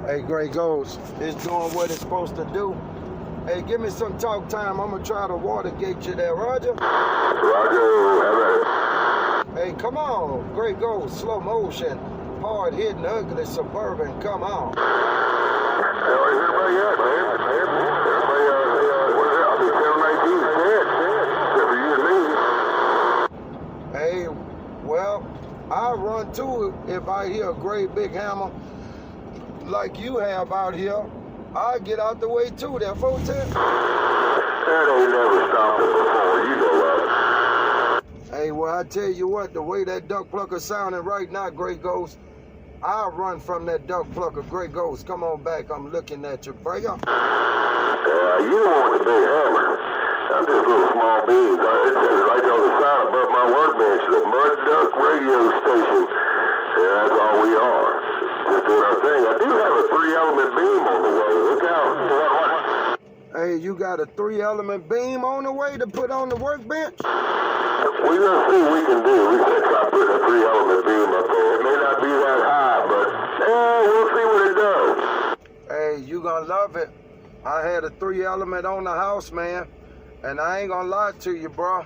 Hey, Gray Ghost, it's doing what it's supposed to do. Hey, give me some talk time. I'm going to try to watergate you there, Roger. Roger, hey, come on. Gray Ghost, slow motion, hard-hitting, ugly, suburban, come on. Where's everybody at, man? Everybody, I'll be 719 dead. Except for you and me. Hey, well, I'll run too if I hear a great big hammer like you have out here. I'll get out the way too, there, 410. That ain't never stopped it before, you know that. Hey, well, I tell you what, the way that duck plucker sounding right now, Gray Ghost, I'll run from that duck plucker. Gray Ghost, come on back. I'm looking at you, brother. You don't want the big hammer. I'm just little small beans. It says right on the side above my workbench, the Mud Duck Radio Station. Yeah, that's all we are. Just doing our thing. I do have a 3-element beam on the way. Look out. Hey, you got a 3-element beam on the way to put on the workbench? We're going to see what we can do. We can try putting a 3-element beam up there. It may not be that high, but we'll see what it does. Hey, you gonna love it. I had a 3-element on the house, man. And I ain't gonna lie to you, bro.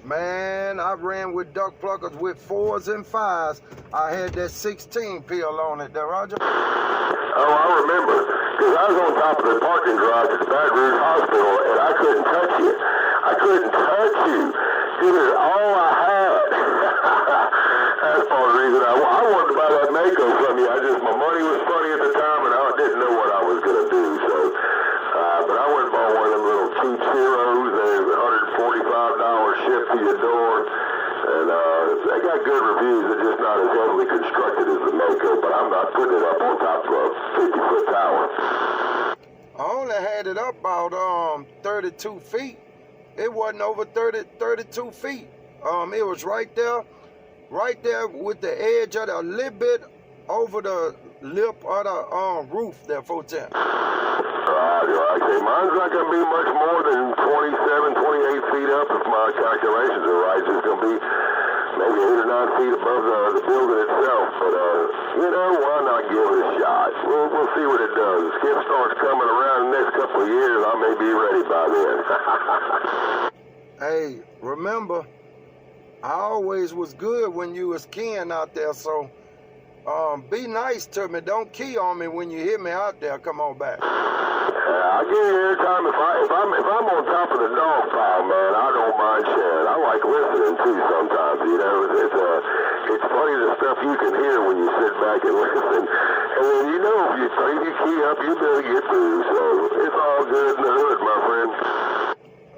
Man, I ran with duck pluckers with 4s and 5s. I had that 16 peel on it there, Roger. Oh, I remember. Because I was on top of the parking garage at the Baton Rouge Hospital, and I couldn't touch you. I couldn't touch you. It was all I had. That's part of the reason I wanted to buy that Mako from you. My money was funny at the time, and I didn't know what I was going to do. So, but I went and bought one of them little cheap Zeros. They're $145 shipped to your door. And they got good reviews. They're just not as heavily constructed as the Mako, but I'm not putting it up on top of a 50-foot tower. I only had it up about 32 feet. It wasn't over 32 feet. It was right there with the edge of it, a little bit over the lip of the roof there, 410. Okay, mine's not going to be much more than 27, 28 feet up if my calculations are right. It's just going to be maybe 8 or 9 feet above the building itself. But, why not give it a shot? We'll see what it does. If skip starts coming around in the next couple of years, I may be ready by then. Hey, remember, I always was good when you was keying out there, so be nice to me. Don't key on me when you hear me out there. Come on back. I give you every time if I'm on top of the dog pile, man, I don't mind sharing. I like listening too sometimes, it's funny the stuff you can hear when you sit back and listen. And then if you key up, you'll be able to get through. So it's all good in the hood, my friend.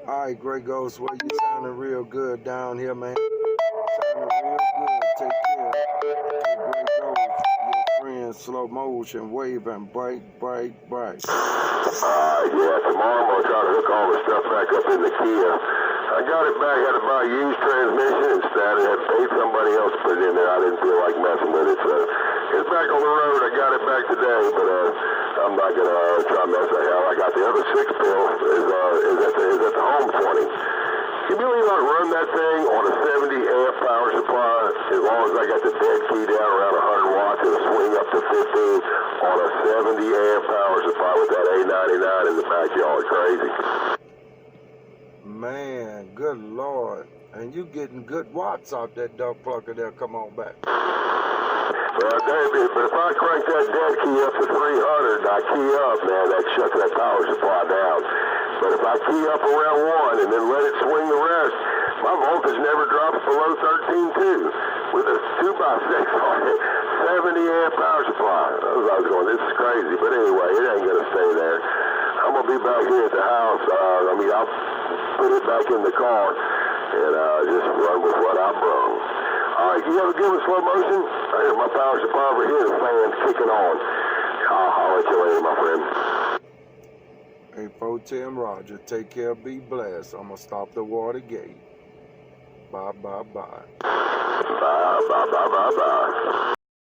All right, Gray Ghost, well, you sounding real good down here, man. Sounding real good. Take care. Hey, Gray Ghost, your friend, slow motion, waving, bright. Yeah, tomorrow I'm going to try to hook all the stuff back up in the Kia. I got it back, had to buy a used transmission instead, and had paid somebody else to put it in there. I didn't feel like messing with it, so it's back on the road. I got it back today, but I'm not going to try to mess that out. I got the other 6 pill is at the home 20. Can you believe I run that thing on a 70 amp power supply as long as I got the dead key down around 100 watts and swing up to 15 on a 70 amp power supply with that A99 in the backyard? Crazy. Man, good Lord. And you getting good watts off that duck plucker there. Come on back. Well, David, but if I crank that dead key up to 300 and I key up, man, that shuts that power supply down. But if I key up around 1 and then let it swing the rest, my voltage never drops below 13.2 with a 2x6 on it. 70 amp power supply. I was going, this is crazy. But anyway, it ain't going to stay there. I'm going to be back here at the house. I'll put it back in the car and just run with what I brung. All right, you have a good one, slow motion? I hear my power supply over here, the fan's kicking on. I'll let you later, my friend. Hey, 410 Roger, take care, be blessed. I'm going to stop the water gate. Bye. Bye.